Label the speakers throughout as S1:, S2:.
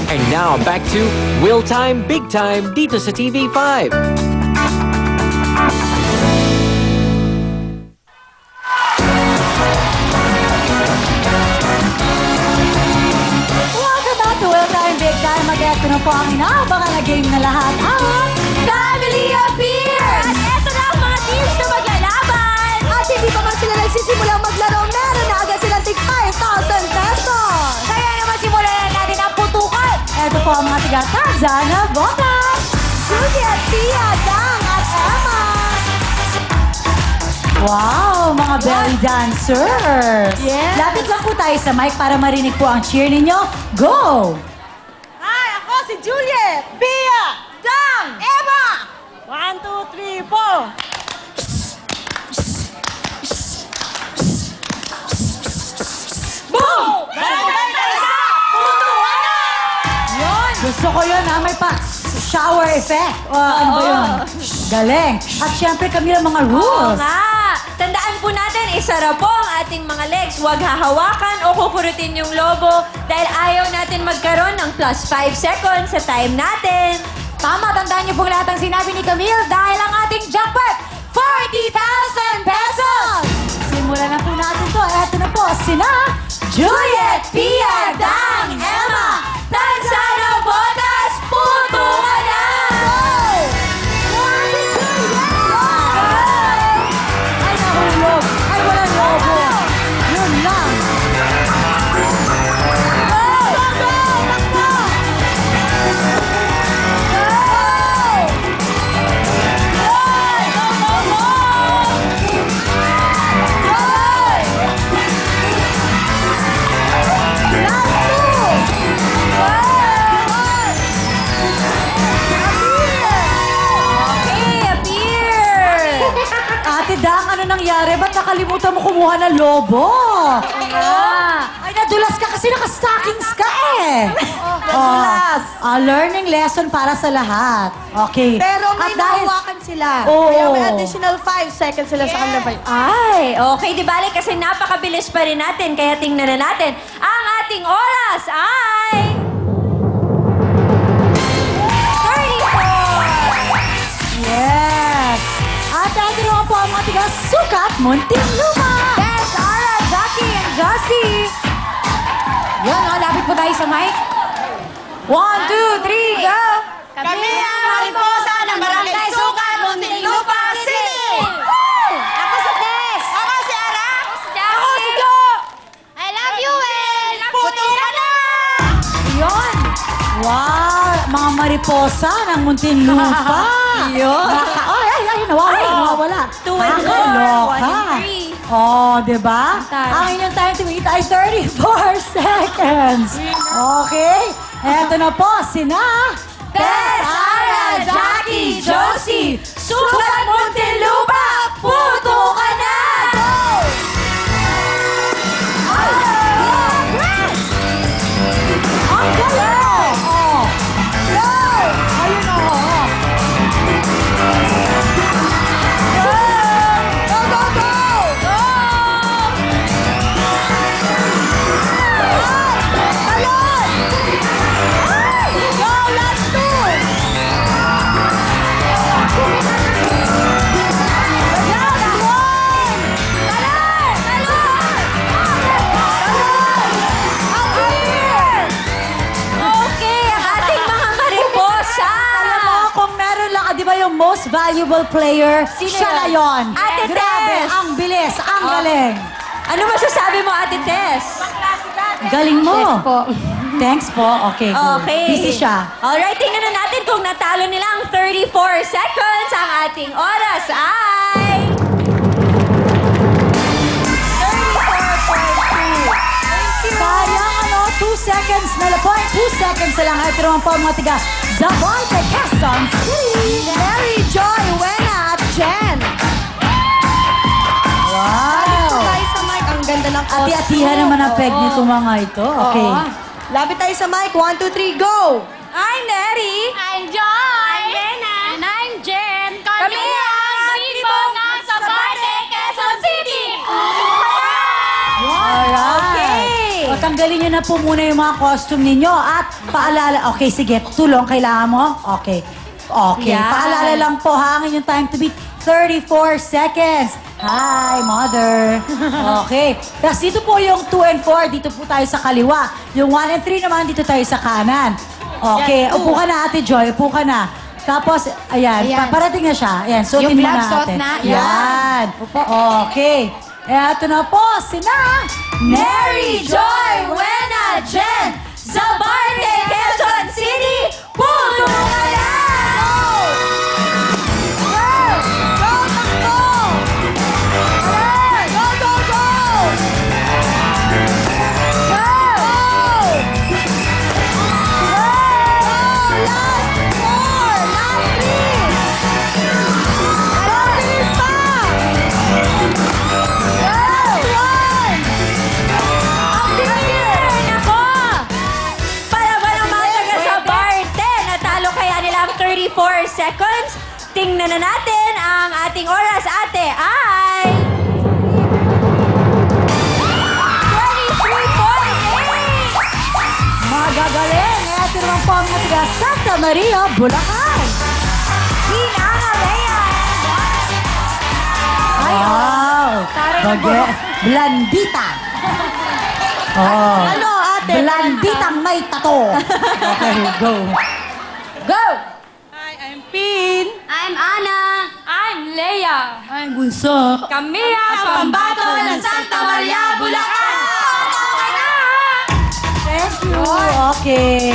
S1: And now, back to Will Time, Big Time, dito sa TV5.
S2: Welcome back to Will Time, Big Time. Mag-eto na po ang inaabangan na game na lahat. Ang Family of Beers!
S3: At eto na ang mga teams na maglalaban!
S2: At hindi pa man sila nagsisimulang maglaro, meron na agad silang tig 5,000 pesos!
S3: Kaya naman simulan na natin ang putukan!
S2: Ito po ang mga tiga-taza na botas! Juliet, Pia, Dang at Emma! Wow, mga belly dancers!
S3: Yes.
S2: Lapit lang po tayo sa mic para marinig po ang cheer ninyo. Go!
S3: Hi, ako si Juliet! Pia! Dang! Emma! 1, 2, 3, 4! Boom! Barangay Taisa! Putukan na! Yun!
S2: Gusto ko yun ha, may pa shower effect. Ano ba yun? Galing. At syempre kami lang mga
S3: Oo
S2: rules.
S3: nga! Tandaan po natin, isara po ang ating mga legs. Huwag hahawakan o kukurutin yung lobo dahil ayaw natin magkaroon ng plus 5 seconds sa time natin.
S2: Tama, tandaan niyo po lahat ang sinabi ni Camille dahil ang ating jackpot, 40,000 pesos! Simulan na po natin to. Eto na po, sina Juliet, Pia, Dang, Emma,
S3: Tansano Botas, putukan na!
S2: Ay, nahulog. Ay, walang lobo. Yun lang.
S3: Okay, appear!
S2: Ate Dang, ano nangyari? Ba't nakalimutan mo kumuha ng lobo? Ay, nadulas ka kasi naka-stockings ka eh.
S4: nadulas.
S2: Learning lesson para sa lahat. Okay.
S4: Pero may
S2: At dahil-
S4: nahawakan sila.
S2: Oo.
S4: Kaya may additional 5 seconds sila sa kanila.
S3: Ay, okay, di bale kasi napakabilis pa rin natin. Kaya tingnan na natin. Ang ating oras ay... 34!
S2: Yes. At ito naman po ang mga tiga-sukat Muntinlupa.
S3: Yes, Ara, Jackie, and Josie.
S2: Yun, lapit po tayo sa mic.
S3: 1, 2, 3, go!
S4: Kami ang mariposa ng Barangay Sukat, Muntinlupa City!
S3: Ako si Tess!
S4: Ako si Ara!
S3: Ako si Jo! I love you, Will!
S4: Putukan na!
S2: Yun. Wow, mga mariposa ng Muntinlupa.
S3: Yun.
S2: Ay, nawawala.
S3: 2 and 4, 1
S2: Nakakaloka.
S3: and 3.
S2: Oh, di ba?
S3: Time.
S2: Ang inyong time to eat ay 34 seconds. Okay? Eto na po, sina
S3: Tess, Ara, Jackie, Josie, Sukat Muntinlupa, putukan na!
S2: Ang galing! Oh. Ayun o. Go, go, go! Alon! Go, last two! Last one! Talon! Ang clear!
S3: Okay, ang ating mga mariposa!
S2: Alam mo, kung meron lang, di ba yung most valuable player,
S3: Sino
S2: siya na
S3: yun?
S2: yun.
S3: Ate
S2: Grabe,
S3: Tess.
S2: ang bilis, ang galing.
S3: Ano masasabi mo, Ate Tess?
S2: Galing mo.
S3: Yes po.
S2: Thanks po. Okay, good.
S3: Okay.
S2: Busy siya.
S3: Alright, tingnan na natin kung natalo nila ang 34 seconds. Ang ating oras ay... 34.2.
S2: Sayang, 2 seconds na lang po. 2 seconds na lang. Ito naman po ang mga tiga Zabote, Quezon City.
S4: Mary Joy, Wena at Jen.
S2: Wow.
S4: Tayo sa mic. Ang ganda ng costume.
S2: Ati-atihan naman ang peg
S4: Oo.
S2: nito mga ito. Okay.
S4: Oo. Lapit tayo sa mic. 1, 2, 3, go!
S3: I'm Neri.
S5: I'm Joy! I'm Lena! And I'm Jen! Kami ang Greenbone ng Sabate, Quezon City!
S2: Alright.
S3: Okay.
S2: O, tanggalin nyo na po muna yung mga costume ninyo at paalala, okay, sige, tulong, kailangan mo? Okay. Okay,
S3: Yan.
S2: paalala lang po, hangin yung time to beat, 34 seconds. Hi, mother. Okay. Tapos dito po yung 2 and 4, dito po tayo sa kaliwa. Yung 1 and 3 naman, dito tayo sa kanan. Okay, upo ka na, Ate Joy, upo ka na. Tapos, ayan, parating na siya. Ayan, suotin
S4: Yung
S2: mo na,
S4: gloves, suot
S2: ate.
S4: na.
S2: Yan. Okay. Eto na po, sina
S3: Mary Joy Wena Jen Zabarte, Quezon City, puno ka na! Nako! Para ba ng mga taga sa Barte, natalo kaya nila ang 34 seconds? Tingnan na natin ang ating oras, ate, ay... 23.8!
S2: Magagaling. Eto naman po ang mga taga Santa Maria, Bulacan.
S3: Hinanga Lea!
S2: Wow. Blandita. Oh.
S3: Ano, ate?
S2: Blanditang may tato. Okay, go.
S3: Go!
S5: Hi, I'm Pin.
S4: I'm Ana.
S5: I'm Leia.
S2: Ay, bunso.
S5: Kami ang
S3: Pambato ng Santa Maria, Bulacan!
S2: Thank you. Okay.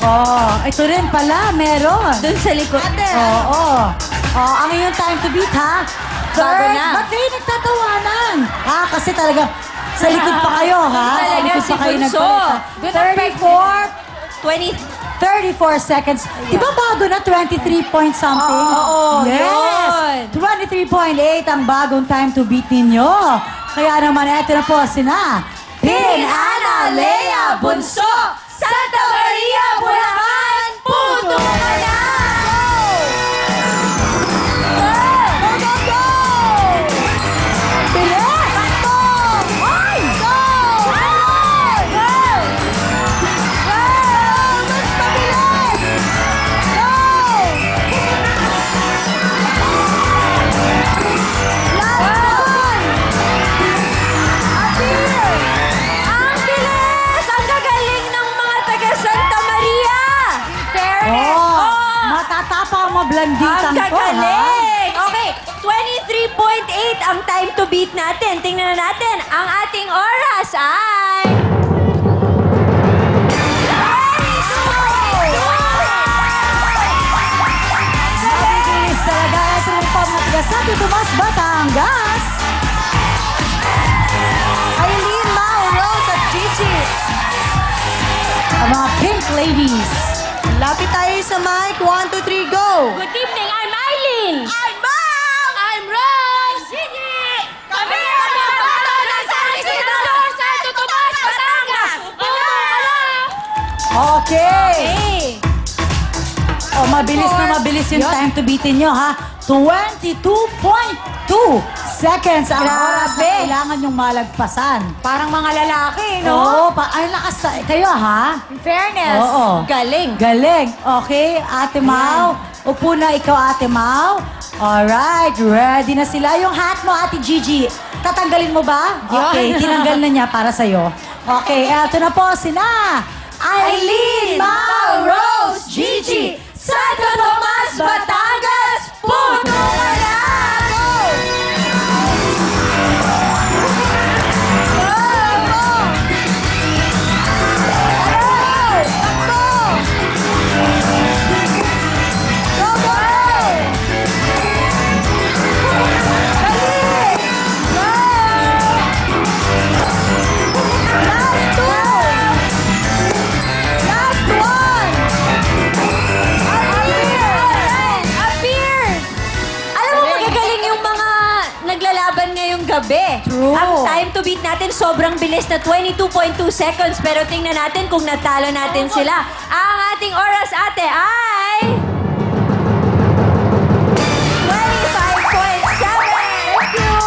S2: Oh, ito rin pala, meron.
S3: Doon sa likod.
S2: Oo. Oh, ang iyong time to beat, ha?
S3: Bago na.
S2: Ba't kayo nagtatawanan? Kasi talaga, sa likod pa kayo, ha? Sa
S3: Talaga
S2: likod
S3: si
S2: pa kayo
S3: Bunso.
S2: nagpalit. 34 seconds. Di ba bago na 23 point something?
S3: Oo,
S2: yes. 23.8 ang bagong time to beat ninyo. Kaya naman, eto na po sina
S3: Pin, Ana, Lea, Bunso, Santa Maria, Bulacan, puto ka na! Ang bilis! Ang gagaling ng mga taga Santa Maria! Fairness!
S2: Oh,
S3: Oh,
S2: matatapa ang
S3: ang
S2: mablanditan to, ha?
S3: gagaling! Okay, 23.8 ang time to beat natin. Tingnan na natin. Ang ating oras ay... 22!
S2: Mabilis talaga. Ito rin po mga taga Santo Tomas, Batangas.
S3: Aileen, Mau, Rose at Gigi.
S2: Ang mga pink ladies.
S3: Lapit tayo sa mic. 1, 2, 3, go!
S5: Good evening, I'm Eileen.
S3: I'm Mau! I'm Rose!
S5: Sige!
S3: Kami ang pambato ng San Isidro sa Tutumas, Batangas!
S5: Puno ka na!
S2: Okay.
S3: Hey!
S2: O, mabilis na mabilis yung time to beatin nyo, ha? 22.2 seconds ang oras na kailangan yung malagpasan.
S3: Parang mga lalaki,
S2: Oo, ay lakas kayo, ha?
S3: In fairness.
S2: Oo.
S3: Galing.
S2: Galing. Okay, Ate Mau. Upo na ikaw, Ate Mau. Alright, ready na sila. Yung hat mo, Ate Gigi, tatanggalin mo ba? Okay, tinanggal na niya para sa'yo. Okay, eto na po sina Eileen, Mau, Rose, Gigi,
S3: Santo Tomas, Batangas, puno ka na! Naglalaban ngayong gabi.
S2: True.
S3: Ang time to beat natin sobrang bilis na 22.2 seconds. Pero tingnan natin kung natalo natin sila. Ang ating oras, ate, ay... 25.7! Thank you!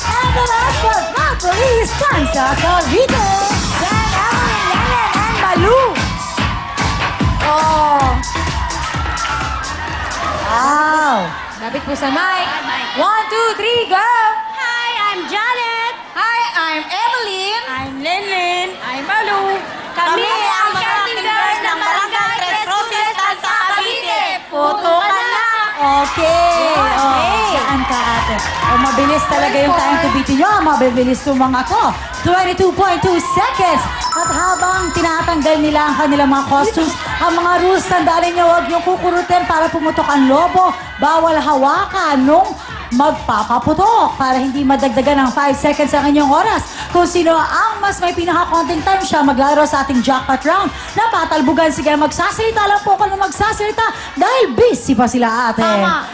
S2: And the last but not the least, Sansa Cavite.
S3: Then, Emily!
S2: Malu. Oh. Wow. Lapit po sa mic. 1, 2, 3, go.
S5: Hi, I'm Janet.
S2: Hi, I'm Evelyn.
S5: I'm Lenlen.
S3: I'm Malu.
S4: Kami ang mga Team Girls ng Barangay Tres Cruces sa Cavite. Puto ka na!
S2: Okay. Oh, saan ka ate? Oh, mabilis talaga yung time to beat nyo. Mabibilis itong mga to. 22.2 seconds. At habang tinatanggal nila ang kanilang mga costumes, ang mga rules, tandaan ninyo, huwag nyo kukurutin para pumutok ang lobo. Bawal hawakan nung magpapaputok para hindi madagdagan ng 5 seconds ang inyong oras. Kung sino ang mas may pinaka-content time, siya maglaro sa ating jackpot round. Napatalbugan, sige, magsasalita lang po kung magsasalita dahil busy pa sila ate.
S5: Tama.